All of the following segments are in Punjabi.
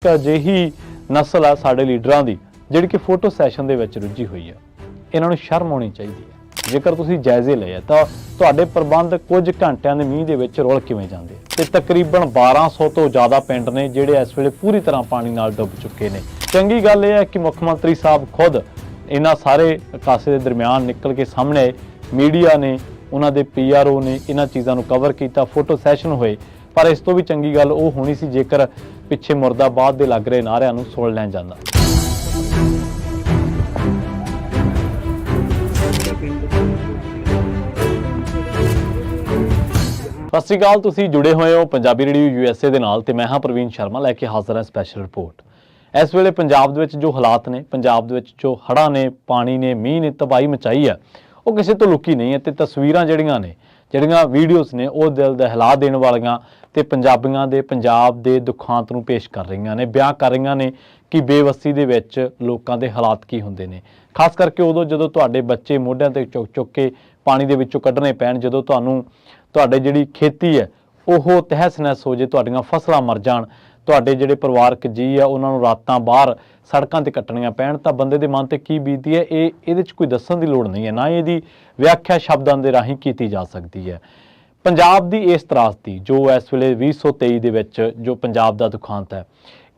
ਅਜਿਹੀ ਨਸਲ ਆ ਸਾਡੇ ਲੀਡਰਾਂ ਦੀ ਜਿਹੜੀ ਕਿ ਫੋਟੋ ਸੈਸ਼ਨ ਦੇ ਵਿੱਚ ਰੁੱਝੀ ਹੋਈ ਹੈ। ਇਹਨਾਂ ਨੂੰ ਸ਼ਰਮ ਆਉਣੀ ਚਾਹੀਦੀ ਹੈ। ਜੇਕਰ ਤੁਸੀਂ ਜਾਇਜ਼ੇ ਲਏ ਆ ਤਾਂ ਤੁਹਾਡੇ ਪ੍ਰਬੰਧ ਕੁਝ ਘੰਟਿਆਂ ਦੇ ਮੀਂਹ ਦੇ ਵਿੱਚ ਰੁਲ ਕਿਵੇਂ ਜਾਂਦੇ ਤੇ ਤਕਰੀਬਨ 1200 ਤੋਂ ਜ਼ਿਆਦਾ ਪਿੰਡ ਨੇ ਜਿਹੜੇ ਇਸ ਵੇਲੇ ਪੂਰੀ ਤਰ੍ਹਾਂ ਪਾਣੀ ਨਾਲ ਡੁੱਬ ਚੁੱਕੇ ਨੇ। ਚੰਗੀ ਗੱਲ ਇਹ ਹੈ ਕਿ ਮੁੱਖ ਮੰਤਰੀ ਸਾਹਿਬ ਖੁਦ ਇਹਨਾਂ ਸਾਰੇ ਕਾਸੇ ਦੇ ਦਰਮਿਆਨ ਨਿਕਲ ਕੇ ਸਾਹਮਣੇ ਆਏ। ਮੀਡੀਆ ਨੇ, ਉਹਨਾਂ ਦੇ PRO ਨੇ ਇਹਨਾਂ ਚੀਜ਼ਾਂ ਨੂੰ ਕਵਰ ਕੀਤਾ, ਫੋਟੋ ਸੈਸ਼ਨ ਹੋਏ। ਪਰ ਇਸ ਤੋਂ ਵੀ ਚੰਗੀ ਗੱਲ ਉਹ ਹੋਣੀ ਸੀ ਜੇਕਰ ਪਿੱਛੇ ਮੁਰਦਾਬਾਦ ਦੇ ਲੱਗ ਰਹੇ ਨਾਰਿਆਂ ਨੂੰ ਸੁਣ ਲੈਣ ਜਾਂਦਾ। ਸਤਿ ਸ਼੍ਰੀ ਅਕਾਲ, ਤੁਸੀਂ ਜੁੜੇ ਹੋਏ ਹੋ ਪੰਜਾਬੀ ਰੇਡੀਓ USA ਦੇ ਨਾਲ ਤੇ ਮੈਂ ਹਾਂ ਪ੍ਰਵੀਨ ਸ਼ਰਮਾ ਲੈ ਕੇ ਹਾਜ਼ਰ ਹਾਂ ਸਪੈਸ਼ਲ ਰਿਪੋਰਟ। ਇਸ ਵੇਲੇ ਪੰਜਾਬ ਦੇ ਵਿੱਚ ਜੋ ਹਾਲਾਤ ਨੇ, ਪੰਜਾਬ ਦੇ ਵਿੱਚ ਜੋ ਹੜ੍ਹਾਂ ਨੇ, ਪਾਣੀ ਨੇ, ਮੀਂਹ ਨੇ ਤਬਾਹੀ ਮਚਾਈ ਹੈ, ਉਹ ਕਿਸੇ ਤੋਂ ਲੁਕੀ ਨਹੀਂ ਹੈ। ਤੇ ਤਸਵੀਰਾਂ ਜਿਹੜੀਆਂ ਵੀਡੀਓਜ਼ ਨੇ ਉਹ ਦਿਲ ਦਹਿਲਾ ਦੇਣ ਵਾਲੀਆਂ ਤੇ ਪੰਜਾਬੀਆਂ ਦੇ ਪੰਜਾਬ ਦੇ ਦੁਖਾਂਤ ਨੂੰ ਪੇਸ਼ ਕਰ ਰਹੀਆਂ ਨੇ, ਬਿਆਨ ਕਰ ਰਹੀਆਂ ਨੇ ਕਿ ਬੇਵੱਸੀ ਦੇ ਵਿੱਚ ਲੋਕਾਂ ਦੇ ਹਾਲਾਤ ਕੀ ਹੁੰਦੇ ਨੇ। ਖਾਸ ਕਰਕੇ ਉਦੋਂ ਜਦੋਂ ਤੁਹਾਡੇ ਬੱਚੇ ਮੋਢਿਆਂ ਤੇ ਚੁੱਕ ਕੇ ਪਾਣੀ ਦੇ ਵਿੱਚੋਂ ਕੱਢਣੇ ਪੈਣ, ਜਦੋਂ ਤੁਹਾਡੇ ਜਿਹੜੀ ਖੇਤੀ ਹੈ ਉਹ ਤਹਿਸ ਨਹਿਸ ਹੋ ਜੇ, ਤੁਹਾਡੀਆਂ ਫਸਲਾਂ ਮਰ ਜਾਣ, ਤੁਹਾਡੇ ਜਿਹੜੇ ਪਰਿਵਾਰਕ ਜੀਅ ਆ ਉਹਨਾਂ ਨੂੰ ਰਾਤਾਂ ਬਾਹਰ ਸੜਕਾਂ ਤੇ ਕੱਟਣੀਆਂ ਪੈਣ, ਤਾਂ ਬੰਦੇ ਦੇ ਮਨ ਤੇ ਕੀ ਬੀਤਦੀ ਹੈ ਇਹਦੇ 'ਚ ਕੋਈ ਦੱਸਣ ਦੀ ਲੋੜ ਨਹੀਂ ਹੈ, ਨਾ ਇਹਦੀ ਵਿਆਖਿਆ ਸ਼ਬਦਾਂ ਦੇ ਰਾਹੀਂ ਕੀਤੀ ਜਾ ਸਕਦੀ ਹੈ। ਪੰਜਾਬ ਦੀ ਇਸ ਤਰਾਸਦੀ ਜੋ ਇਸ ਵੇਲੇ 2023 ਦੇ ਵਿੱਚ ਜੋ ਪੰਜਾਬ ਦਾ ਦੁਖਾਂਤ ਹੈ,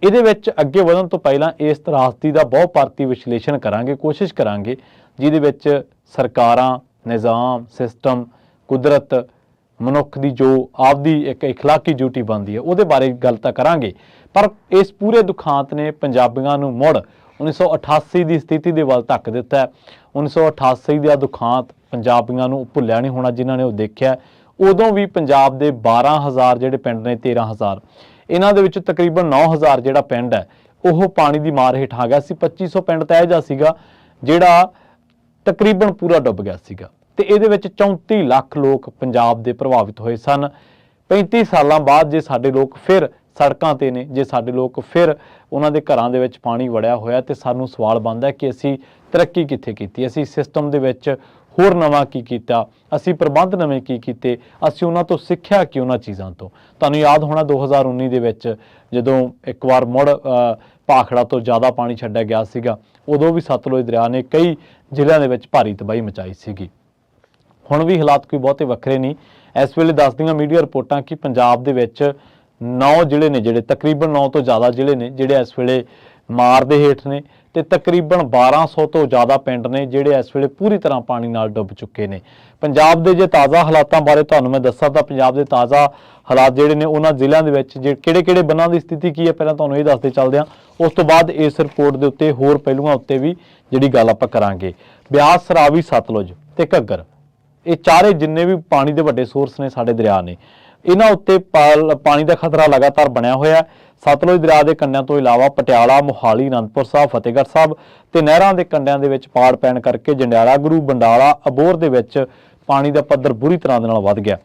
ਇਹਦੇ ਵਿੱਚ ਅੱਗੇ ਵਧਣ ਤੋਂ ਪਹਿਲਾਂ ਇਸ ਤਰਾਸਦੀ ਦਾ ਬਹੁ ਪਰਤੀ ਵਿਸ਼ਲੇਸ਼ਣ ਕਰਾਂਗੇ, ਕੋਸ਼ਿਸ਼ ਕਰਾਂਗੇ ਜਿਹਦੇ ਵਿੱਚ ਸਰਕਾਰਾਂ, ਨਿਜ਼ਾਮ, ਸਿਸਟਮ, ਕੁਦਰਤ, ਮਨੁੱਖ ਦੀ ਜੋ ਆਪਦੀ ਇੱਕ ਇਖਲਾਕੀ ਡਿਊਟੀ ਬਣਦੀ ਹੈ ਉਹਦੇ ਬਾਰੇ ਗੱਲ ਤਾਂ ਕਰਾਂਗੇ। ਪਰ ਇਸ ਪੂਰੇ ਦੁਖਾਂਤ ਨੇ ਪੰਜਾਬੀਆਂ ਨੂੰ ਮੁੜ 1988 ਦੀ ਸਥਿਤੀ ਦੇ ਵੱਲ ਧੱਕ ਦਿੱਤਾ। 1988 ਦਾ ਦੁਖਾਂਤ ਪੰਜਾਬੀਆਂ ਨੂੰ ਭੁੱਲਿਆ ਨਹੀਂ ਹੋਣਾ ਜਿਨ੍ਹਾਂ ਨੇ ਉਹ ਦੇਖਿਆ। ਉਦੋਂ ਵੀ ਪੰਜਾਬ ਦੇ 12,000 ਜਿਹੜੇ ਪਿੰਡ ਨੇ, 13,000 ਇਹਨਾਂ ਦੇ ਵਿੱਚ ਤਕਰੀਬਨ 9,000 ਜਿਹੜਾ ਪਿੰਡ ਹੈ ਉਹ ਪਾਣੀ ਦੀ ਮਾਰ ਹੇਠ ਆ ਗਿਆ ਸੀ। 2500 ਪਿੰਡ ਤਾਂ ਇਹੋ ਜਿਹਾ ਸੀਗਾ ਜਿਹੜਾ ਤਕਰੀਬਨ ਪੂਰਾ ਡੁੱਬ ਗਿਆ ਸੀਗਾ ਤੇ ਇਹਦੇ ਵਿੱਚ 34 ਲੱਖ ਲੋਕ ਪੰਜਾਬ ਦੇ ਪ੍ਰਭਾਵਿਤ ਹੋਏ ਸਨ। 35 ਸਾਲਾਂ ਬਾਅਦ ਜੇ ਸਾਡੇ ਲੋਕ ਫਿਰ ਸੜਕਾਂ ਤੇ ਨੇ, ਜੇ ਸਾਡੇ ਲੋਕ ਫਿਰ ਉਹਨਾਂ ਦੇ ਘਰਾਂ ਦੇ ਵਿੱਚ ਪਾਣੀ ਵੜਿਆ ਹੋਇਆ ਤੇ ਸਾਨੂੰ ਸਵਾਲ ਬਣਦਾ ਕਿ ਅਸੀਂ ਤਰੱਕੀ ਕਿੱਥੇ ਕੀਤੀ, ਅਸੀਂ ਸਿਸਟਮ ਦੇ ਵਿੱਚ ਹੋਰ ਨਵਾਂ ਕੀ ਕੀਤਾ, ਅਸੀਂ ਪ੍ਰਬੰਧ ਨਵੇਂ ਕੀ ਕੀਤੇ, ਅਸੀਂ ਉਹਨਾਂ ਤੋਂ ਸਿੱਖਿਆ ਕਿ ਉਹਨਾਂ ਚੀਜ਼ਾਂ ਤੋਂ। ਤੁਹਾਨੂੰ ਯਾਦ ਹੋਣਾ 2019 ਦੇ ਵਿੱਚ ਜਦੋਂ ਇੱਕ ਵਾਰ ਮੁੜ ਭਾਖੜਾ ਤੋਂ ਜ਼ਿਆਦਾ ਪਾਣੀ ਛੱਡਿਆ ਗਿਆ ਸੀਗਾ, ਉਦੋਂ ਵੀ ਸਤਲੁਜ ਦਰਿਆ ਨੇ ਕਈ ਜ਼ਿਲ੍ਹਿਆਂ ਦੇ ਵਿੱਚ ਭਾਰੀ ਤਬਾਹੀ ਮਚਾਈ ਸੀਗੀ। ਹੁਣ ਵੀ ਹਾਲਾਤ ਕੋਈ ਬਹੁਤੇ ਵੱਖਰੇ ਨਹੀਂ। ਇਸ ਵੇਲੇ ਦੱਸਦੀਆਂ ਮੀਡੀਆ ਰਿਪੋਰਟਾਂ ਕਿ ਪੰਜਾਬ ਦੇ ਵਿੱਚ 9 ਜ਼ਿਲ੍ਹੇ ਨੇ ਜਿਹੜੇ ਤਕਰੀਬਨ 9 ਤੋਂ ਜ਼ਿਆਦਾ ਜ਼ਿਲ੍ਹੇ ਨੇ ਜਿਹੜੇ ਇਸ ਵੇਲੇ ਮਾਰ ਦੇ ਹੇਠ ਨੇ ਤੇ ਤਕਰੀਬਨ 1200 ਤੋਂ ਜ਼ਿਆਦਾ ਪਿੰਡ ਨੇ ਜਿਹੜੇ ਇਸ ਵੇਲੇ ਪੂਰੀ ਤਰ੍ਹਾਂ ਪਾਣੀ ਨਾਲ ਡੁੱਬ ਚੁੱਕੇ ਨੇ। ਪੰਜਾਬ ਦੇ ਜੇ ਤਾਜ਼ਾ ਹਾਲਾਤਾਂ ਬਾਰੇ ਤੁਹਾਨੂੰ ਮੈਂ ਦੱਸਾਂ ਤਾਂ ਪੰਜਾਬ ਦੇ ਤਾਜ਼ਾ ਹਾਲਾਤ ਜਿਹੜੇ ਨੇ ਉਹਨਾਂ ਜ਼ਿਲ੍ਹਿਆਂ ਦੇ ਵਿੱਚ ਕਿਹੜੇ ਬੰਨਾਂ ਦੀ ਸਥਿਤੀ ਕੀ ਹੈ ਪਹਿਲਾਂ ਤੁਹਾਨੂੰ ਇਹ ਦੱਸਦੇ ਚੱਲਦੇ ਹਾਂ। ਉਸ ਤੋਂ ਬਾਅਦ ਇਸ ਰਿਪੋਰਟ ਦੇ ਉੱਤੇ ਹੋਰ ਪਹਿਲੂਆਂ ਉੱਤੇ ਵੀ ਜਿਹੜੀ ਗੱਲ ਆਪਾਂ ਕਰਾਂਗੇ। ਬਿਆਸ, ਰਾਵੀ, ਸਤਲੁਜ ਤੇ ਘੱਗਰ, ਇਹ ਚਾਰੇ ਜਿੰਨੇ ਵੀ ਪਾਣੀ ਦੇ ਵੱਡੇ ਸੋਰਸ ਨੇ ਸਾਡੇ ਦਰਿਆ ਨੇ, ਇਹਨਾਂ ਉੱਤੇ ਪਾਣੀ ਦਾ ਖਤਰਾ ਲਗਾਤਾਰ ਬਣਿਆ ਹੋਇਆ। ਸਤਲੁਜ ਦਰਿਆ ਦੇ ਕੰਢਿਆਂ ਤੋਂ ਇਲਾਵਾ ਪਟਿਆਲਾ, ਮੋਹਾਲੀ, ਅਨੰਦਪੁਰ ਸਾਹਿਬ, ਫਤਿਹਗੜ੍ਹ ਸਾਹਿਬ ਤੇ ਨਹਿਰਾਂ ਦੇ ਕੰਢਿਆਂ ਦੇ ਵਿੱਚ ਪਾੜ ਪੈਣ ਕਰਕੇ ਜੰਡਿਆਲਾ, ਗੁਰੂ, ਬੰਡਾਲਾ, ਅਬੋਹਰ ਦੇ ਵਿੱਚ ਪਾਣੀ ਦਾ ਪੱਧਰ ਬੁਰੀ ਤਰ੍ਹਾਂ ਦੇ ਨਾਲ ਵੱਧ ਗਿਆ।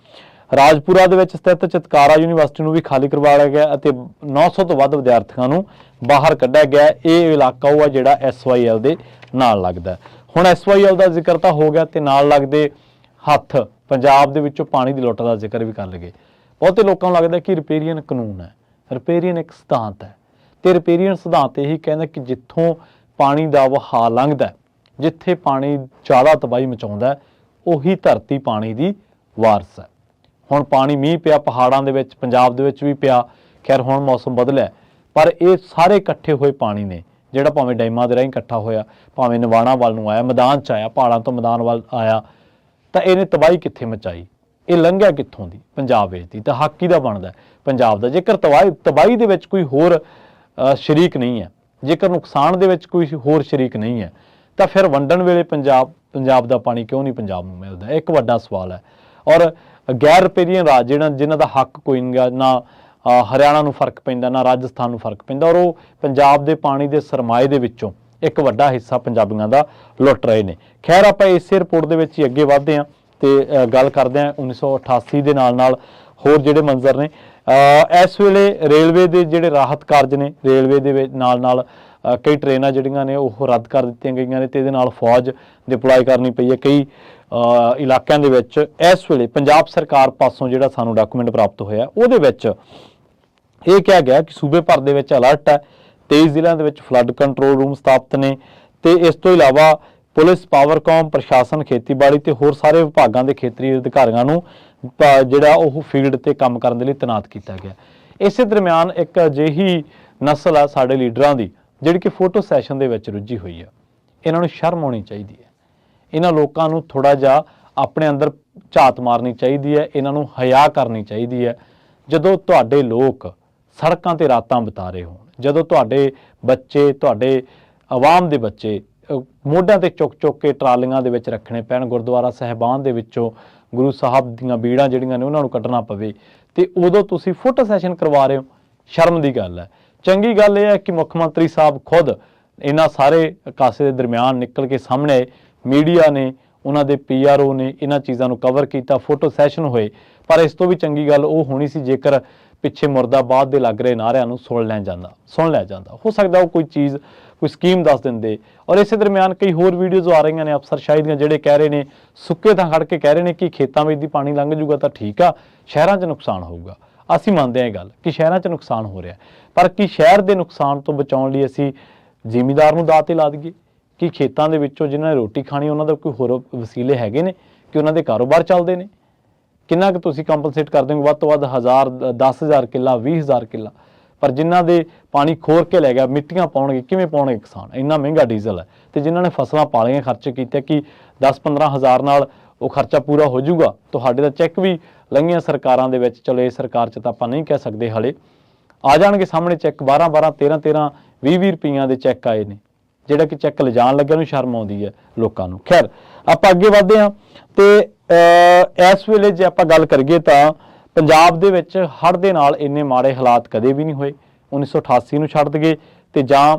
ਰਾਜਪੁਰਾ ਦੇ ਵਿੱਚ ਸਥਿਤ ਚਿਤਕਾਰਾ ਯੂਨੀਵਰਸਿਟੀ ਨੂੰ ਵੀ ਖਾਲੀ ਕਰਵਾਇਆ ਗਿਆ ਅਤੇ 900 ਤੋਂ ਵੱਧ ਵਿਦਿਆਰਥੀਆਂ ਨੂੰ ਬਾਹਰ ਕੱਢਿਆ ਗਿਆ। ਇਹ ਇਲਾਕਾ ਉਹ ਹੈ ਜਿਹੜਾ SYL ਦੇ ਨਾਲ ਲੱਗਦਾ। ਹੁਣ SYL ਦਾ ਜ਼ਿਕਰ ਤਾਂ ਹੋ ਗਿਆ ਤੇ ਨਾਲ ਲੱਗਦੇ ਹੱਥ ਪੰਜਾਬ ਦੇ ਵਿੱਚੋਂ ਪਾਣੀ ਦੀ ਲੁੱਟ ਦਾ ਜ਼ਿਕਰ ਵੀ ਕਰ ਲਗੇ। ਬਹੁਤੇ ਲੋਕਾਂ ਨੂੰ ਲੱਗਦਾ ਕਿ ਰਿਪੇਰੀਅਨ ਕਾਨੂੰਨ ਹੈ, ਰਿਪੇਰੀਅਨ ਇੱਕ ਸਿਧਾਂਤ ਹੈ ਤੇ ਰਿਪੇਰੀਅਨ ਸਿਧਾਂਤ ਇਹੀ ਕਹਿੰਦਾ ਕਿ ਜਿੱਥੋਂ ਪਾਣੀ ਦਾ ਵਹਾਅ ਲੰਘਦਾ, ਜਿੱਥੇ ਪਾਣੀ ਜ਼ਿਆਦਾ ਤਬਾਹੀ ਮਚਾਉਂਦਾ, ਉਹੀ ਧਰਤੀ ਪਾਣੀ ਦੀ ਵਾਰਸ ਹੈ। ਹੁਣ ਪਾਣੀ ਮੀਂਹ ਪਿਆ ਪਹਾੜਾਂ ਦੇ ਵਿੱਚ, ਪੰਜਾਬ ਦੇ ਵਿੱਚ ਵੀ ਪਿਆ, ਖੈਰ ਹੁਣ ਮੌਸਮ ਬਦਲਿਆ, ਪਰ ਇਹ ਸਾਰੇ ਇਕੱਠੇ ਹੋਏ ਪਾਣੀ ਨੇ ਜਿਹੜਾ ਭਾਵੇਂ ਡੈਮਾਂ ਦੇ ਰਾਹੀਂ ਇਕੱਠਾ ਹੋਇਆ, ਭਾਵੇਂ ਨਿਵਾਣਾ ਵੱਲ ਨੂੰ ਆਇਆ, ਮੈਦਾਨ 'ਚ ਆਇਆ, ਪਹਾੜਾਂ ਤੋਂ ਮੈਦਾਨ ਵੱਲ ਆਇਆ, ਤਾਂ ਇਹਨੇ ਤਬਾਹੀ ਕਿੱਥੇ ਮਚਾਈ? ਇਹ ਲੰਘਿਆ ਕਿੱਥੋਂ ਦੀ? ਪੰਜਾਬ ਵਿੱਚ ਦੀ। ਤਾਂ ਹੱਕ ਕਿਹਦਾ ਬਣਦਾ? ਪੰਜਾਬ ਦਾ। ਜੇਕਰ ਤਬਾਹੀ ਦੇ ਵਿੱਚ ਕੋਈ ਹੋਰ ਸ਼ਰੀਕ ਨਹੀਂ ਹੈ, ਜੇਕਰ ਨੁਕਸਾਨ ਦੇ ਵਿੱਚ ਕੋਈ ਹੋਰ ਸ਼ਰੀਕ ਨਹੀਂ ਹੈ, ਤਾਂ ਫਿਰ ਵੰਡਣ ਵੇਲੇ ਪੰਜਾਬ ਦਾ ਪਾਣੀ ਕਿਉਂ ਨਹੀਂ ਪੰਜਾਬ ਨੂੰ ਮਿਲਦਾ? ਇੱਕ ਵੱਡਾ ਸਵਾਲ ਹੈ। ਔਰ ਗੈਰ ਰਿਪੇਰੀਅਨ ਰਾਜ ਜਿਨ੍ਹਾਂ ਦਾ ਹੱਕ ਕੋਈ ਨਹੀਂ, ਨਾ ਹਰਿਆਣਾ ਨੂੰ ਫਰਕ ਪੈਂਦਾ, ਨਾ ਰਾਜਸਥਾਨ ਨੂੰ ਫਰਕ ਪੈਂਦਾ, ਔਰ ਉਹ ਪੰਜਾਬ ਦੇ ਪਾਣੀ ਦੇ ਸਰਮਾਏ ਦੇ ਵਿੱਚੋਂ ਇੱਕ ਵੱਡਾ ਹਿੱਸਾ ਪੰਜਾਬੀਆਂ ਦਾ ਲੁੱਟ ਰਹੇ ਨੇ। ਖੈਰ ਆਪਾਂ ਇਸੇ ਰਿਪੋਰਟ ਦੇ ਵਿੱਚ ਹੀ ਅੱਗੇ ਵਧਦੇ ਹਾਂ ਤੇ ਗੱਲ ਕਰਦੇ ਹਾਂ 1988 ਦੇ ਨਾਲ ਹੋਰ ਜਿਹੜੇ ਮੰਜ਼ਰ ਨੇ। ਇਸ ਵੇਲੇ ਰੇਲਵੇ ਦੇ ਜਿਹੜੇ ਰਾਹਤ ਕਾਰਜ ਨੇ, ਰੇਲਵੇ ਦੇ ਨਾਲ ਕਈ ਟ੍ਰੇਨਾਂ ਜਿਹੜੀਆਂ ਨੇ ਉਹ ਰੱਦ ਕਰ ਦਿੱਤੀਆਂ ਗਈਆਂ ਨੇ ਤੇ ਇਹਦੇ ਨਾਲ ਫੌਜ ਡਿਪਲੋਏ ਕਰਨੀ ਪਈ ਹੈ ਕਈ ਇਲਾਕਿਆਂ ਦੇ ਵਿੱਚ। ਇਸ ਵੇਲੇ ਪੰਜਾਬ ਸਰਕਾਰ ਪਾਸੋਂ ਜਿਹੜਾ ਸਾਨੂੰ ਡਾਕੂਮੈਂਟ ਪ੍ਰਾਪਤ ਹੋਇਆ ਉਹਦੇ ਵਿੱਚ ਇਹ ਕਿਹਾ ਗਿਆ ਕਿ ਸੂਬੇ ਭਰ ਦੇ ਵਿੱਚ ਅਲਰਟ ਹੈ। 23 ਜ਼ਿਲ੍ਹਿਆਂ ਦੇ ਵਿੱਚ ਫਲੱਡ ਕੰਟਰੋਲ ਰੂਮ ਸਥਾਪਿਤ ਨੇ ਤੇ ਇਸ ਤੋਂ ਇਲਾਵਾ ਪੁਲਿਸ, ਪਾਵਰਕਾਮ, ਪ੍ਰਸ਼ਾਸਨ, ਖੇਤੀਬਾੜੀ ਤੇ ਹੋਰ ਸਾਰੇ ਵਿਭਾਗਾਂ ਦੇ ਖੇਤਰੀ ਅਧਿਕਾਰੀਆਂ ਨੂੰ ਜਿਹੜਾ ਉਹ ਫੀਲਡ ਤੇ ਕੰਮ ਕਰਨ ਦੇ ਲਈ ਤੈਨਾਤ ਕੀਤਾ ਗਿਆ। ਇਸੇ ਦਰਮਿਆਨ ਇੱਕ ਅਜਿਹੀ ਨਸਲ ਆ ਸਾਡੇ ਲੀਡਰਾਂ ਦੀ ਜਿਹੜੀ ਕਿ ਫੋਟੋ ਸੈਸ਼ਨ ਦੇ ਵਿੱਚ ਰੁੱਝੀ ਹੋਈ ਆ। ਇਹਨਾਂ ਨੂੰ ਸ਼ਰਮ ਆਉਣੀ ਚਾਹੀਦੀ ਹੈ। ਇਹਨਾਂ ਲੋਕਾਂ ਨੂੰ ਥੋੜਾ ਜਿਹਾ ਆਪਣੇ ਅੰਦਰ ਝਾਤ ਮਾਰਨੀ ਚਾਹੀਦੀ ਹੈ। ਇਹਨਾਂ ਨੂੰ ਹਿਆ ਕਰਨੀ ਚਾਹੀਦੀ ਹੈ। ਜਦੋਂ ਤੁਹਾਡੇ ਲੋਕ ਸੜਕਾਂ ਤੇ ਰਾਤਾਂ ਬਿਤਾ ਰਹੇ ਹੋਣ, ਜਦੋਂ ਤੁਹਾਡੇ ਬੱਚੇ, ਤੁਹਾਡੇ ਆਵਾਮ ਦੇ ਬੱਚੇ ਮੋਢਿਆਂ ਤੇ ਚੁੱਕ ਕੇ ਟਰਾਲੀਆਂ ਦੇ ਵਿੱਚ ਰੱਖਣੇ ਪੈਣ, ਗੁਰਦੁਆਰਾ ਸਾਹਿਬਾਨ ਦੇ ਵਿੱਚੋਂ ਗੁਰੂ ਸਾਹਿਬ ਦੀਆਂ ਬੀੜਾਂ ਜਿਹੜੀਆਂ ਨੇ ਉਹਨਾਂ ਨੂੰ ਕੱਢਣਾ ਪਵੇ, ਤੇ ਉਦੋਂ ਤੁਸੀਂ ਫੋਟੋ ਸੈਸ਼ਨ ਕਰਵਾ ਰਹੇ ਹੋ, ਸ਼ਰਮ ਦੀ ਗੱਲ ਹੈ। ਚੰਗੀ ਗੱਲ ਇਹ ਹੈ ਕਿ ਮੁੱਖ ਮੰਤਰੀ ਸਾਹਿਬ ਖੁਦ ਇਹਨਾਂ ਸਾਰੇ ਕਾਸੇ ਦੇ ਦਰਮਿਆਨ ਨਿਕਲ ਕੇ ਸਾਹਮਣੇ, ਮੀਡੀਆ ਨੇ, ਉਹਨਾਂ ਦੇ PRO ਨੇ ਇਹਨਾਂ ਚੀਜ਼ਾਂ ਨੂੰ ਕਵਰ ਕੀਤਾ, ਫੋਟੋ ਸੈਸ਼ਨ ਹੋਏ। ਪਰ ਇਸ ਤੋਂ ਵੀ ਚੰਗੀ ਗੱਲ ਉਹ ਹੋਣੀ ਸੀ ਜੇਕਰ ਪਿੱਛੇ ਮੁਰਦਾਬਾਦ ਦੇ ਲੱਗ ਰਹੇ ਨਾਰਿਆਂ ਨੂੰ ਸੁਣ ਲਿਆ ਜਾਂਦਾ। ਹੋ ਸਕਦਾ ਉਹ ਕੋਈ ਚੀਜ਼, ਕੋਈ ਸਕੀਮ ਦੱਸ ਦਿੰਦੇ। ਔਰ ਇਸੇ ਦਰਮਿਆਨ ਕਈ ਹੋਰ ਵੀਡੀਓਜ਼ ਆ ਰਹੀਆਂ ਨੇ ਅਫਸਰਸ਼ਾਹੀ ਦੀਆਂ ਜਿਹੜੇ ਕਹਿ ਰਹੇ ਨੇ, ਸੁੱਕੇ ਥਾਂ ਖੜ ਕੇ ਕਹਿ ਰਹੇ ਨੇ ਕਿ ਖੇਤਾਂ ਵਿੱਚ ਦੀ ਪਾਣੀ ਲੰਘ ਜੂਗਾ ਤਾਂ ਠੀਕ ਆ, ਸ਼ਹਿਰਾਂ 'ਚ ਨੁਕਸਾਨ ਹੋਊਗਾ। ਅਸੀਂ ਮੰਨਦੇ ਹਾਂ ਇਹ ਗੱਲ ਕਿ ਸ਼ਹਿਰਾਂ 'ਚ ਨੁਕਸਾਨ ਹੋ ਰਿਹਾ, ਪਰ ਕੀ ਸ਼ਹਿਰ ਦੇ ਨੁਕਸਾਨ ਤੋਂ ਬਚਾਉਣ ਲਈ ਅਸੀਂ ਜ਼ਿਮੀਂਦਾਰ ਨੂੰ ਦਾਅ 'ਤੇ ਲਾ ਦਈਏ? ਕਿ ਖੇਤਾਂ ਦੇ ਵਿੱਚੋਂ ਜਿਨ੍ਹਾਂ ਨੇ ਰੋਟੀ ਖਾਣੀ ਉਹਨਾਂ ਦਾ ਕੋਈ ਹੋਰ ਵਸੀਲੇ ਹੈਗੇ ਨੇ ਕਿ ਉਹਨਾਂ ਦੇ ਕਾਰੋਬਾਰ ਚੱਲਦੇ ਨੇ? ਕਿੰਨਾ ਕੁ ਤੁਸੀਂ ਕੰਪਨਸੇਟ ਕਰ ਦਿਓਗੇ? ਵੱਧ ਤੋਂ ਵੱਧ 1000, 10,000 ਕਿੱਲਾ, 20,000 ਕਿੱਲਾ। ਪਰ ਜਿਨ੍ਹਾਂ ਦੇ ਪਾਣੀ ਖੋਰ ਕੇ ਲੈ ਗਿਆ, ਮਿੱਟੀਆਂ ਪਾਉਣਗੇ, ਕਿਵੇਂ ਪਾਉਣਗੇ ਕਿਸਾਨ? ਇੰਨਾ ਮਹਿੰਗਾ ਡੀਜ਼ਲ ਹੈ। ਤੇ ਜਿਨ੍ਹਾਂ ਨੇ ਫਸਲਾਂ ਪਾਲੀਆਂ, ਖਰਚ ਕੀਤੇ ਕਿ 10-15 ਹਜ਼ਾਰ ਨਾਲ ਉਹ ਖਰਚਾ ਪੂਰਾ ਹੋ ਜਾਊਗਾ। ਤੁਹਾਡੇ ਦਾ ਚੈੱਕ ਵੀ ਲੰਘੀਆਂ ਸਰਕਾਰਾਂ ਦੇ ਵਿੱਚ, ਚਲੋ ਇਹ ਸਰਕਾਰ 'ਚ ਤਾਂ ਆਪਾਂ ਨਹੀਂ ਕਹਿ ਸਕਦੇ, ਹਲੇ ਆ ਜਾਣਗੇ ਸਾਹਮਣੇ ਚੈੱਕ 12-12, 13-13, 20-20 ਰੁਪਈਆਂ ਦੇ ਚੈੱਕ ਆਏ ਨੇ, ਜਿਹੜਾ ਕਿ ਚੈੱਕ ਲਿਜਾਣ ਲੱਗਿਆ ਨੂੰ ਸ਼ਰਮ ਆਉਂਦੀ ਹੈ ਲੋਕਾਂ ਨੂੰ। ਖੈਰ, ਆਪਾਂ ਅੱਗੇ ਵਧਦੇ ਹਾਂ ਤੇ ਇਸ ਵੇਲੇ ਜੇ ਆਪਾਂ ਗੱਲ ਕਰੀਏ ਤਾਂ ਪੰਜਾਬ ਦੇ ਵਿੱਚ ਹੜ੍ਹ ਦੇ ਨਾਲ ਇੰਨੇ ਮਾੜੇ ਹਾਲਾਤ ਕਦੇ ਵੀ ਨਹੀਂ ਹੋਏ। 1988 ਨੂੰ ਛੱਡ ਦਈਏ ਤੇ ਜਾਂ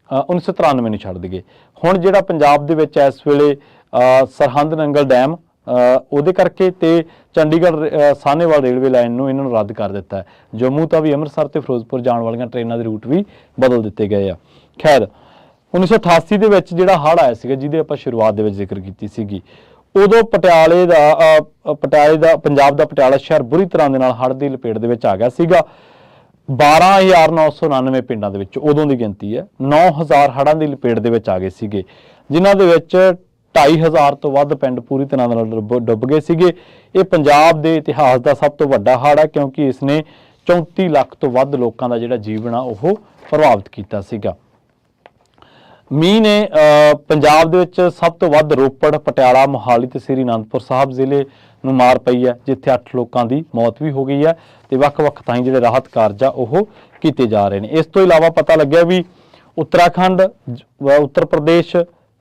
1993 ਨੂੰ ਛੱਡ ਦਈਏ। ਹੁਣ ਜਿਹੜਾ ਪੰਜਾਬ ਦੇ ਵਿੱਚ ਇਸ ਵੇਲੇ ਸਰਹੰਦ ਨੰਗਲ ਡੈਮ ਉਹਦੇ ਕਰਕੇ ਤੇ ਚੰਡੀਗੜ੍ਹ ਸਾਹਨੇਵਾਲ ਰੇਲਵੇ ਲਾਈਨ ਨੂੰ ਇਹਨਾਂ ਨੂੰ ਰੱਦ ਕਰ ਦਿੱਤਾ ਹੈ। ਜੰਮੂ ਤੋਂ ਵੀ ਅੰਮ੍ਰਿਤਸਰ ਤੇ ਫਿਰੋਜ਼ਪੁਰ ਜਾਣ ਵਾਲੀਆਂ ਟ੍ਰੇਨਾਂ ਦੇ ਰੂਟ ਵੀ ਬਦਲ ਦਿੱਤੇ ਗਏ ਆ। ਖੈਰ, 1988 ਦੇ ਵਿੱਚ ਜਿਹੜਾ ਹੜ੍ਹ ਆਇਆ ਸੀਗਾ, ਜਿਹਦੇ ਆਪਾਂ ਸ਼ੁਰੂਆਤ ਦੇ ਵਿੱਚ ਜ਼ਿਕਰ ਕੀਤੀ ਸੀਗੀ, ਉਦੋਂ ਪੰਜਾਬ ਦਾ ਪਟਿਆਲਾ ਸ਼ਹਿਰ ਬੁਰੀ ਤਰ੍ਹਾਂ ਦੇ ਨਾਲ ਹੜ੍ਹ ਦੀ ਲਪੇਟ ਦੇ ਵਿੱਚ ਆ ਗਿਆ ਸੀਗਾ। 12,999 ਪਿੰਡਾਂ ਦੇ ਵਿੱਚ ਉਦੋਂ ਦੀ ਗਿਣਤੀ ਹੈ, 9,000 ਹੜ੍ਹਾਂ ਦੀ ਲਪੇਟ ਦੇ ਵਿੱਚ ਆ ਗਏ ਸੀਗੇ, ਜਿਨ੍ਹਾਂ ਦੇ ਵਿੱਚ 2,500 ਤੋਂ ਵੱਧ ਪਿੰਡ ਪੂਰੀ ਤਰ੍ਹਾਂ ਨਾਲ ਡੁੱਬ ਗਏ ਸੀਗੇ। ਇਹ ਪੰਜਾਬ ਦੇ ਇਤਿਹਾਸ ਦਾ ਸਭ ਤੋਂ ਵੱਡਾ ਹੜ੍ਹ ਹੈ, ਕਿਉਂਕਿ ਇਸ ਨੇ 34 ਲੱਖ ਤੋਂ ਵੱਧ ਲੋਕਾਂ ਦਾ ਜਿਹੜਾ ਜੀਵਨ ਆ ਉਹ ਪ੍ਰਭਾਵਿਤ ਕੀਤਾ ਸੀਗਾ। ਮੀਂਹ ਨੇ ਪੰਜਾਬ ਦੇ ਵਿੱਚ ਸਭ ਤੋਂ ਵੱਧ ਰੋਪੜ, ਪਟਿਆਲਾ, ਮੋਹਾਲੀ ਤੇ ਸ੍ਰੀ ਅਨੰਦਪੁਰ ਸਾਹਿਬ ਜ਼ਿਲ੍ਹੇ ਨੂੰ ਮਾਰ ਪਈ ਹੈ, ਜਿੱਥੇ 8 ਲੋਕਾਂ ਦੀ ਮੌਤ ਵੀ ਹੋ ਗਈ ਹੈ ਤੇ ਵੱਖ-ਵੱਖ ਥਾਈਂ ਜਿਹੜੇ ਰਾਹਤ ਕਾਰਜ ਆ ਉਹ ਕੀਤੇ ਜਾ ਰਹੇ ਨੇ। ਇਸ ਤੋਂ ਇਲਾਵਾ ਪਤਾ ਲੱਗਿਆ ਵੀ ਉੱਤਰਾਖੰਡ, ਉੱਤਰ ਪ੍ਰਦੇਸ਼,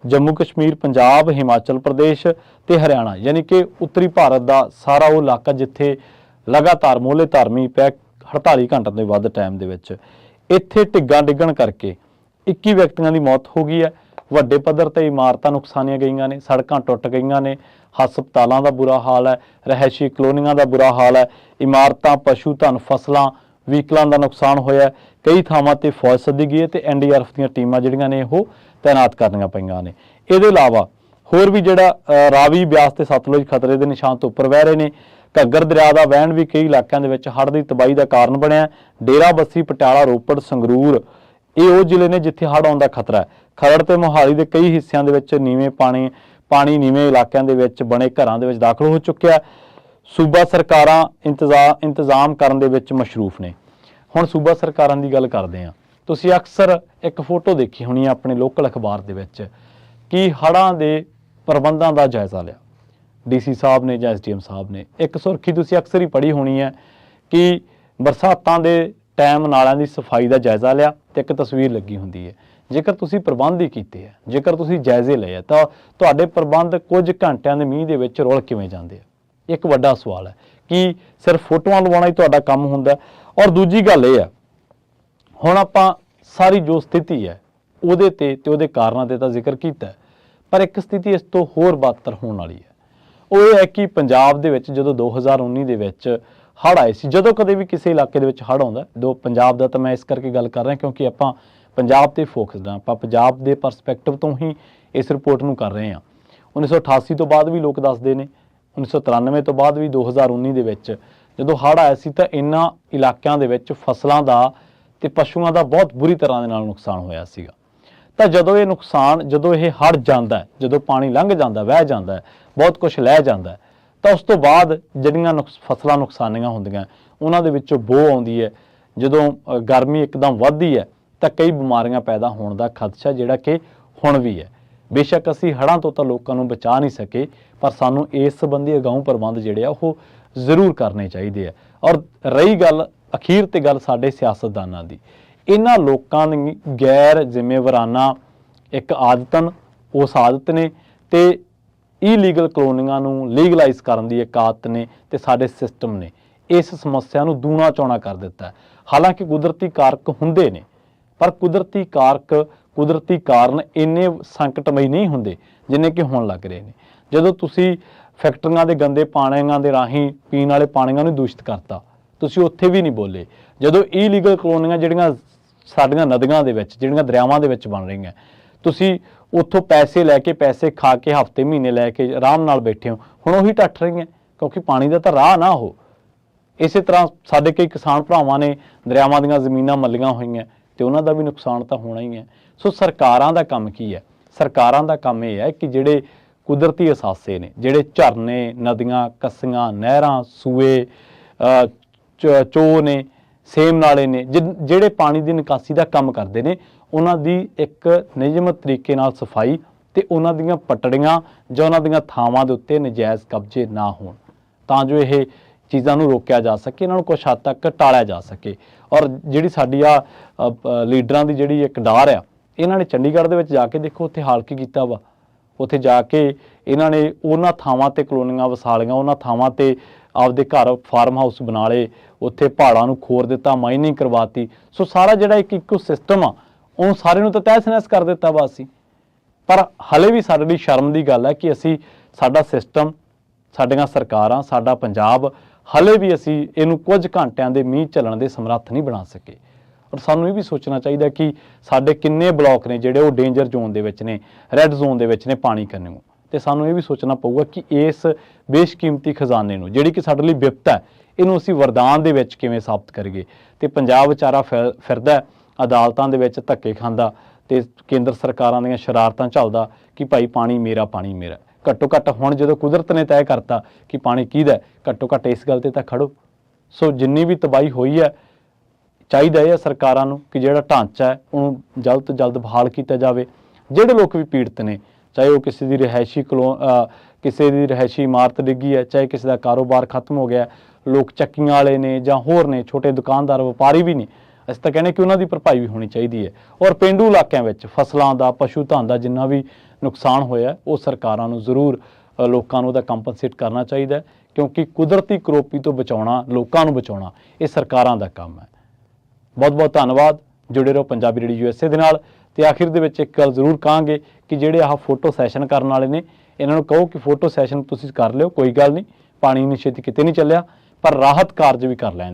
ਜੰਮੂ ਕਸ਼ਮੀਰ, ਪੰਜਾਬ, ਹਿਮਾਚਲ ਪ੍ਰਦੇਸ਼ ਤੇ ਹਰਿਆਣਾ, ਯਾਨੀ ਕਿ ਉੱਤਰੀ ਭਾਰਤ ਦਾ ਸਾਰਾ ਉਹ ਇਲਾਕਾ ਜਿੱਥੇ ਲਗਾਤਾਰ ਮੋਹਲੇ ਧਾਰਮੀ ਪਿਆ 48 ਘੰਟਿਆਂ ਤੋਂ ਵੱਧ ਟਾਈਮ ਦੇ ਵਿੱਚ, ਇੱਥੇ ਢਿੱਗਾਂ ਡਿੱਗਣ ਕਰਕੇ 21 ਵਿਅਕਤੀਆਂ ਦੀ ਮੌਤ ਹੋ ਗਈ ਹੈ। ਵੱਡੇ ਪੱਧਰ ਤੇ ਇਮਾਰਤਾਂ ਨੁਕਸਾਨੀਆਂ ਗਈਆਂ ਨੇ, ਸੜਕਾਂ ਟੁੱਟ ਗਈਆਂ ਨੇ, ਹਸਪਤਾਲਾਂ ਦਾ ਬੁਰਾ ਹਾਲ ਹੈ, ਰਿਹਾਇਸ਼ੀ ਕਲੋਨੀਆਂ ਦਾ ਬੁਰਾ ਹਾਲ ਹੈ, ਇਮਾਰਤਾਂ, ਪਸ਼ੂ ਧਨ, ਫਸਲਾਂ, ਵਹੀਕਲਾਂ ਦਾ ਨੁਕਸਾਨ ਹੋਇਆ। ਕਈ ਥਾਵਾਂ ਤੇ ਫੌਜ ਸੱਦੀ ਗਈ ਹੈ ਤੇ NDRF ਦੀਆਂ ਟੀਮਾਂ ਜਿਹੜੀਆਂ ਨੇ ਉਹ ਤੈਨਾਤ ਕਰਨੀਆਂ ਪਈਆਂ ਨੇ। ਇਹਦੇ ਇਲਾਵਾ ਹੋਰ ਵੀ ਜਿਹੜਾ ਰਾਵੀ, ਬਿਆਸ ਤੇ ਸਤਲੁਜ ਖਤਰੇ ਦੇ ਨਿਸ਼ਾਨ ਤੋਂ ਉੱਪਰ ਵਹਿ ਰਹੇ ਨੇ। ਘੱਗਰ ਦਰਿਆ ਦਾ ਵਹਿਣ ਵੀ ਕਈ ਇਲਾਕਿਆਂ ਦੇ ਵਿੱਚ ਹੜ੍ਹ ਦੀ ਤਬਾਹੀ ਦਾ ਕਾਰਨ ਬਣਿਆ। ਡੇਰਾ ਬੱਸੀ, ਪਟਿਆਲਾ, ਰੋਪੜ, ਸੰਗਰੂਰ ਇਹ ਉਹ ਜ਼ਿਲ੍ਹੇ ਨੇ ਜਿੱਥੇ ਹੜ੍ਹ ਆਉਣ ਦਾ ਖਤਰਾ ਹੈ। ਖਰੜ ਤੇ ਮੋਹਾਲੀ ਦੇ ਕਈ ਹਿੱਸਿਆਂ ਦੇ ਵਿੱਚ ਨੀਵੇਂ ਪਾਣੀ ਨੀਵੇਂ ਇਲਾਕਿਆਂ ਦੇ ਵਿੱਚ ਬਣੇ ਘਰਾਂ ਦੇ ਵਿੱਚ ਦਾਖਲ ਹੋ ਚੁੱਕਿਆ। ਸੂਬਾ ਸਰਕਾਰਾਂ ਇੰਤਜ਼ਾਮ ਕਰਨ ਦੇ ਵਿੱਚ ਮਸ਼ਰੂਫ ਨੇ। ਹੁਣ ਸੂਬਾ ਸਰਕਾਰਾਂ ਦੀ ਗੱਲ ਕਰਦੇ ਹਾਂ। ਤੁਸੀਂ ਅਕਸਰ ਇੱਕ ਫੋਟੋ ਦੇਖੀ ਹੋਣੀ ਹੈ ਆਪਣੇ ਲੋਕਲ ਅਖਬਾਰ ਦੇ ਵਿੱਚ ਕਿ ਹੜ੍ਹਾਂ ਦੇ ਪ੍ਰਬੰਧਾਂ ਦਾ ਜਾਇਜ਼ਾ ਲਿਆ DC ਸਾਹਿਬ ਨੇ ਜਾਂ SDM ਸਾਹਿਬ ਨੇ। ਇੱਕ ਸੁਰਖੀ ਤੁਸੀਂ ਅਕਸਰ ਹੀ ਪੜ੍ਹੀ ਹੋਣੀ ਹੈ ਕਿ ਬਰਸਾਤਾਂ ਦੇ ਟਾਈਮ ਨਾਲਿਆਂ ਦੀ ਸਫਾਈ ਦਾ ਜਾਇਜ਼ਾ ਲਿਆ ਤੇ ਇੱਕ ਤਸਵੀਰ ਲੱਗੀ ਹੁੰਦੀ ਹੈ। ਜੇਕਰ ਤੁਸੀਂ ਪ੍ਰਬੰਧ ਹੀ ਕੀਤੇ ਹੈ, ਜੇਕਰ ਤੁਸੀਂ ਜਾਇਜ਼ੇ ਲਏ ਆ, ਤਾਂ ਤੁਹਾਡੇ ਪ੍ਰਬੰਧ ਕੁਝ ਘੰਟਿਆਂ ਦੇ ਮੀਂਹ ਦੇ ਵਿੱਚ ਰੁਲ ਕਿਵੇਂ ਜਾਂਦੇ ਆ? ਇੱਕ ਵੱਡਾ ਸਵਾਲ ਹੈ ਕਿ ਸਿਰਫ ਫੋਟੋਆਂ ਲਵਾਉਣਾ ਹੀ ਤੁਹਾਡਾ ਕੰਮ ਹੁੰਦਾ? ਔਰ ਦੂਜੀ ਗੱਲ ਇਹ ਹੈ, ਹੁਣ ਆਪਾਂ ਸਾਰੀ ਜੋ ਸਥਿਤੀ ਹੈ ਉਹਦੇ ਤੇ ਉਹਦੇ ਕਾਰਨਾਂ ਤੇ ਤਾਂ ਜ਼ਿਕਰ ਕੀਤਾ, ਪਰ ਇੱਕ ਸਥਿਤੀ ਇਸ ਤੋਂ ਹੋਰ ਬਦਤਰ ਹੋਣ ਵਾਲੀ ਹੈ। ਉਹ ਇਹ ਹੈ ਕਿ ਪੰਜਾਬ ਦੇ ਵਿੱਚ ਜਦੋਂ 2019 ਦੇ ਵਿੱਚ ਹੜ੍ਹ ਆਏ ਸੀ, ਜਦੋਂ ਕਦੇ ਵੀ ਕਿਸੇ ਇਲਾਕੇ ਦੇ ਵਿੱਚ ਹੜ੍ਹ ਆਉਂਦਾ, ਪੰਜਾਬ ਦਾ ਤਾਂ ਮੈਂ ਇਸ ਕਰਕੇ ਗੱਲ ਕਰ ਰਿਹਾ ਕਿਉਂਕਿ ਆਪਾਂ ਪੰਜਾਬ ਤੇ ਫੋਕਸਡ ਹਾਂ, ਆਪਾਂ ਪੰਜਾਬ ਦੇ ਪਰਸਪੈਕਟਿਵ ਤੋਂ ਹੀ ਇਸ ਰਿਪੋਰਟ ਨੂੰ ਕਰ ਰਹੇ ਹਾਂ। 1988 ਤੋਂ ਬਾਅਦ ਵੀ ਲੋਕ ਦੱਸਦੇ ਨੇ, 1993 ਤੋਂ ਬਾਅਦ ਵੀ 2019 ਦੇ ਵਿੱਚ ਜਦੋਂ ਹੜ੍ਹ ਆਇਆ ਸੀ ਤਾਂ ਇਹਨਾਂ ਇਲਾਕਿਆਂ ਦੇ ਵਿੱਚ ਫਸਲਾਂ ਦਾ ਤੇ ਪਸ਼ੂਆਂ ਦਾ ਬਹੁਤ ਬੁਰੀ ਤਰ੍ਹਾਂ ਦੇ ਨਾਲ ਨੁਕਸਾਨ ਹੋਇਆ ਸੀਗਾ। ਤਾਂ ਜਦੋਂ ਇਹ ਨੁਕਸਾਨ, ਜਦੋਂ ਇਹ ਹੜ੍ਹ ਜਾਂਦਾ ਹੈ, ਜਦੋਂ ਪਾਣੀ ਲੰਘ ਜਾਂਦਾ, ਵਹਿ ਜਾਂਦਾ ਹੈ, ਬਹੁਤ ਕੁਝ ਲੈ ਜਾਂਦਾ ਹੈ, ਤਾਂ ਉਸ ਤੋਂ ਬਾਅਦ ਜਿਹੜੀਆਂ ਫਸਲਾਂ ਨੁਕਸਾਨੀਆਂ ਹੁੰਦੀਆਂ ਉਹਨਾਂ ਦੇ ਵਿੱਚੋਂ ਬੋਹ ਆਉਂਦੀ ਹੈ। ਜਦੋਂ ਗਰਮੀ ਇੱਕਦਮ ਵੱਧਦੀ ਹੈ ਤਾਂ ਕਈ ਬਿਮਾਰੀਆਂ ਪੈਦਾ ਹੋਣ ਦਾ ਖਦਸ਼ਾ ਜਿਹੜਾ ਕਿ ਹੁਣ ਵੀ ਹੈ। ਬੇਸ਼ੱਕ ਅਸੀਂ ਹੜ੍ਹਾਂ ਤੋਂ ਤਾਂ ਲੋਕਾਂ ਨੂੰ ਬਚਾ ਨਹੀਂ ਸਕੇ, ਪਰ ਸਾਨੂੰ ਇਸ ਸੰਬੰਧੀ ਅਗਾਊਂ ਪ੍ਰਬੰਧ ਜਿਹੜੇ ਆ ਉਹ ਜ਼ਰੂਰ ਕਰਨੇ ਚਾਹੀਦੇ ਆ। ਔਰ ਰਹੀ ਗੱਲ ਅਖੀਰ ਤੇ ਗੱਲ ਸਾਡੇ ਸਿਆਸਤਦਾਨਾਂ ਦੀ, ਇਹਨਾਂ ਲੋਕਾਂ ਨੇ ਗੈਰ ਜ਼ਿੰਮੇਵਾਰਾਨਾ ਇੱਕ ਆਦਤਨ ਉਸ ਆਦਤ ਨੇ ਤੇ ਇਲੀਗਲ ਕਲੋਨੀਆਂ ਨੂੰ ਲੀਗਲਾਈਜ਼ ਕਰਨ ਦੀ ਇੱਕ ਆਦਤ ਨੇ ਤੇ ਸਾਡੇ ਸਿਸਟਮ ਨੇ ਇਸ ਸਮੱਸਿਆ ਨੂੰ ਦੂਣਾ ਚੌਣਾ ਕਰ ਦਿੱਤਾ। ਹਾਲਾਂਕਿ ਕੁਦਰਤੀ ਕਾਰਕ ਹੁੰਦੇ ਨੇ, ਪਰ ਕੁਦਰਤੀ ਕਾਰਨ ਇੰਨੇ ਸੰਕਟਮਈ ਨਹੀਂ ਹੁੰਦੇ ਜਿੰਨੇ ਕਿ ਹੁਣ ਲੱਗ ਰਹੇ ਨੇ। ਜਦੋਂ ਤੁਸੀਂ ਫੈਕਟਰੀਆਂ ਦੇ ਗੰਦੇ ਪਾਣੀਆਂ ਦੇ ਰਾਹੀਂ ਪੀਣ ਵਾਲੇ ਪਾਣੀਆਂ ਨੂੰ ਦੂਸ਼ਿਤ ਕਰਤਾ, ਤੁਸੀਂ ਉੱਥੇ ਵੀ ਨਹੀਂ ਬੋਲੇ। ਜਦੋਂ ਇਲੀਗਲ ਕਲੋਨੀਆਂ ਜਿਹੜੀਆਂ ਸਾਡੀਆਂ ਨਦੀਆਂ ਦੇ ਵਿੱਚ, ਜਿਹੜੀਆਂ ਦਰਿਆਵਾਂ ਦੇ ਵਿੱਚ ਬਣ ਰਹੀਆਂ, ਤੁਸੀਂ ਉੱਥੋਂ ਪੈਸੇ ਲੈ ਕੇ, ਪੈਸੇ ਖਾ ਕੇ, ਹਫ਼ਤੇ ਮਹੀਨੇ ਲੈ ਕੇ ਆਰਾਮ ਨਾਲ ਬੈਠੇ ਹੋ, ਹੁਣ ਉਹੀ ਟੱਟ ਰਹੀਆਂ ਕਿਉਂਕਿ ਪਾਣੀ ਦਾ ਤਾਂ ਰਾਹ ਨਾ ਉਹ। ਇਸੇ ਤਰ੍ਹਾਂ ਸਾਡੇ ਕਈ ਕਿਸਾਨ ਭਰਾਵਾਂ ਨੇ ਦਰਿਆਵਾਂ ਦੀਆਂ ਜ਼ਮੀਨਾਂ ਮੱਲੀਆਂ ਹੋਈਆਂ ਤੇ ਉਹਨਾਂ ਦਾ ਵੀ ਨੁਕਸਾਨ ਤਾਂ ਹੋਣਾ ਹੀ ਹੈ। ਸੋ ਸਰਕਾਰਾਂ ਦਾ ਕੰਮ ਕੀ ਹੈ? ਸਰਕਾਰਾਂ ਦਾ ਕੰਮ ਇਹ ਹੈ ਕਿ ਜਿਹੜੇ ਕੁਦਰਤੀ ਅਸਾਸੇ ਨੇ, ਜਿਹੜੇ ਝਰਨੇ, ਨਦੀਆਂ, ਕੱਸੀਆਂ, ਨਹਿਰਾਂ, ਸੂਏ, ਚੋਅ ਨੇ, ਸੇਮ ਨਾਲੇ ਨੇ, ਜਿਹੜੇ ਪਾਣੀ ਦੀ ਨਿਕਾਸੀ ਦਾ ਕੰਮ ਕਰਦੇ ਨੇ, ਉਹਨਾਂ ਦੀ ਇੱਕ ਨਿਯਮਤ ਤਰੀਕੇ ਨਾਲ ਸਫਾਈ ਤੇ ਉਹਨਾਂ ਦੀਆਂ ਪਟੜੀਆਂ ਜਾਂ ਉਹਨਾਂ ਦੀਆਂ ਥਾਵਾਂ ਦੇ ਉੱਤੇ ਨਜਾਇਜ਼ ਕਬਜ਼ੇ ਨਾ ਹੋਣ, ਤਾਂ ਜੋ ਇਹ ਚੀਜ਼ਾਂ ਨੂੰ ਰੋਕਿਆ ਜਾ ਸਕੇ, ਇਹਨਾਂ ਨੂੰ ਕੁਛ ਹੱਦ ਤੱਕ ਟਾਲਿਆ ਜਾ ਸਕੇ। ਔਰ ਜਿਹੜੀ ਸਾਡੀ ਲੀਡਰਾਂ ਦੀ ਜਿਹੜੀ ਇੱਕ ਡਾਰ ਆ, ਇਹਨਾਂ ਨੇ ਚੰਡੀਗੜ੍ਹ ਦੇ ਵਿੱਚ ਜਾ ਕੇ ਦੇਖੋ ਉੱਥੇ ਹਾਲ ਕੀ ਕੀਤਾ ਵਾ। ਉੱਥੇ ਜਾ ਕੇ ਇਹਨਾਂ ਨੇ ਉਹਨਾਂ ਥਾਵਾਂ ਤੇ ਕਲੋਨੀਆਂ ਵਸਾ ਲਈਆਂ, ਉਹਨਾਂ ਥਾਵਾਂ ਤੇ ਆਪਦੇ ਘਰ ਫਾਰਮ ਹਾਊਸ ਬਣਾ ਲਏ, ਉੱਥੇ ਪਹਾੜਾਂ ਨੂੰ ਖੋਰ ਦਿੱਤਾ, ਮਾਈਨਿੰਗ ਕਰਵਾਤੀ। ਸੋ ਸਾਰਾ ਜਿਹੜਾ ਇੱਕ ਇੱਕੋ ਸਿਸਟਮ ਆ ਉਹਨੂੰ ਸਾਰੇ ਨੂੰ ਤਾਂ ਤਹਿਸ ਨਹਿਸ ਕਰ ਦਿੱਤਾ ਵਾ ਅਸੀਂ। ਪਰ ਹਲੇ ਵੀ ਸਾਡੇ ਲਈ ਸ਼ਰਮ ਦੀ ਗੱਲ ਹੈ ਕਿ ਅਸੀਂ, ਸਾਡਾ ਸਿਸਟਮ, ਸਾਡੀਆਂ ਸਰਕਾਰਾਂ, ਸਾਡਾ ਪੰਜਾਬ ਹਲੇ ਵੀ ਅਸੀਂ ਇਹਨੂੰ ਕੁਝ ਘੰਟਿਆਂ ਦੇ ਮੀਂਹ ਚੱਲਣ ਦੇ ਸਮਰੱਥ ਨਹੀਂ ਬਣਾ ਸਕੇ। ਔਰ ਸਾਨੂੰ ਇਹ ਵੀ ਸੋਚਣਾ ਚਾਹੀਦਾ ਕਿ ਸਾਡੇ ਕਿੰਨੇ ਬਲਾਕ ਨੇ ਜਿਹੜੇ ਉਹ ਡੇਂਜਰ ਜ਼ੋਨ ਦੇ ਵਿੱਚ ਨੇ, ਰੈੱਡ ਜ਼ੋਨ ਦੇ ਵਿੱਚ ਨੇ ਪਾਣੀ ਕੰਨਿਓ, ਤੇ ਸਾਨੂੰ ਇਹ ਵੀ ਸੋਚਣਾ ਪਊਗਾ ਕਿ ਇਸ ਬੇਸ਼ਕੀਮਤੀ ਖਜ਼ਾਨੇ ਨੂੰ, ਜਿਹੜੀ ਕਿ ਸਾਡੇ ਲਈ ਬਿਪਤਾ ਹੈ, ਇਹਨੂੰ ਅਸੀਂ ਵਰਦਾਨ ਦੇ ਵਿੱਚ ਕਿਵੇਂ ਸਾਬਤ ਕਰੀਏ। ਤੇ ਪੰਜਾਬ ਵਿਚਾਰਾ ਫਿਰਦਾ ਅਦਾਲਤਾਂ ਦੇ ਵਿੱਚ ਧੱਕੇ ਖਾਂਦਾ ਤੇ ਕੇਂਦਰ ਸਰਕਾਰਾਂ ਦੀਆਂ ਸ਼ਰਾਰਤਾਂ ਝੱਲਦਾ ਕਿ ਭਾਈ ਪਾਣੀ ਮੇਰਾ, ਪਾਣੀ ਮੇਰਾ। ਘੱਟੋ ਘੱਟ ਹੁਣ ਜਦੋਂ ਕੁਦਰਤ ਨੇ ਤੈਅ ਕਰਤਾ ਕਿ ਪਾਣੀ ਕਿਹਦਾ, ਘੱਟੋ ਘੱਟ ਇਸ ਗੱਲ ਤੇ ਤਾਂ ਖੜੋ। ਸੋ ਜਿੰਨੀ ਵੀ ਤਬਾਹੀ ਹੋਈ ਹੈ, ਚਾਹੀਦਾ ਇਹ ਹੈ ਸਰਕਾਰਾਂ ਨੂੰ ਕਿ ਜਿਹੜਾ ਢਾਂਚਾ ਹੈ ਉਹਨੂੰ ਜਲਦ ਤੋਂ ਜਲਦ ਬਹਾਲ ਕੀਤਾ ਜਾਵੇ। ਜਿਹੜੇ ਲੋਕ ਵੀ ਪੀੜਤ ਨੇ, ਚਾਹੇ ਉਹ ਕਿਸੇ ਦੀ ਰਿਹਾਇਸ਼ੀ ਇਮਾਰਤ ਡਿੱਗੀ ਹੈ, ਚਾਹੇ ਕਿਸੇ ਦਾ ਕਾਰੋਬਾਰ ਖਤਮ ਹੋ ਗਿਆ, ਲੋਕ ਚੱਕੀਆਂ ਵਾਲੇ ਨੇ ਜਾਂ ਹੋਰ ਨੇ, ਛੋਟੇ ਦੁਕਾਨਦਾਰ, ਵਪਾਰੀ ਵੀ ਨੇ, ਅਸੀਂ ਤਾਂ ਕਹਿੰਦੇ ਕਿ ਉਹਨਾਂ ਦੀ ਭਰਪਾਈ ਵੀ ਹੋਣੀ ਚਾਹੀਦੀ ਹੈ। ਔਰ ਪੇਂਡੂ ਇਲਾਕਿਆਂ ਵਿੱਚ ਫਸਲਾਂ ਦਾ, ਪਸ਼ੂ ਧਨ ਦਾ ਜਿੰਨਾ ਵੀ ਨੁਕਸਾਨ ਹੋਇਆ, ਉਹ ਸਰਕਾਰਾਂ ਨੂੰ ਜ਼ਰੂਰ ਲੋਕਾਂ ਨੂੰ ਉਹਦਾ ਕੰਪਨਸੇਟ ਕਰਨਾ ਚਾਹੀਦਾ, ਕਿਉਂਕਿ ਕੁਦਰਤੀ ਕਰੋਪੀ ਤੋਂ ਬਚਾਉਣਾ, ਲੋਕਾਂ ਨੂੰ ਬਚਾਉਣਾ, ਇਹ ਸਰਕਾਰਾਂ ਦਾ ਕੰਮ ਹੈ। ਬਹੁਤ ਬਹੁਤ ਧੰਨਵਾਦ। ਜੁੜੇ ਰਹੋ ਪੰਜਾਬੀ ਰੇਡੀਓ USA ਦੇ ਨਾਲ। ਤੇ ਆਖਿਰ ਦੇ ਵਿੱਚ ਇੱਕ ਗੱਲ ਜ਼ਰੂਰ ਕਹਾਂਗੇ ਕਿ ਜਿਹੜੇ ਆਹ ਫੋਟੋ ਸੈਸ਼ਨ ਕਰਨ ਵਾਲੇ ਨੇ, ਇਹਨਾਂ ਨੂੰ ਕਹੋ ਕਿ ਫੋਟੋ ਸੈਸ਼ਨ ਤੁਸੀਂ ਕਰ ਲਿਓ, ਕੋਈ ਗੱਲ ਨਹੀਂ, ਪਾਣੀ ਇੰਨੀ ਛੇਤੀ ਕਿਤੇ ਨਹੀਂ ਚੱਲਿਆ, ਪਰ ਰਾਹਤ ਕਾਰਜ ਵੀ ਕਰ ਲੈਣ।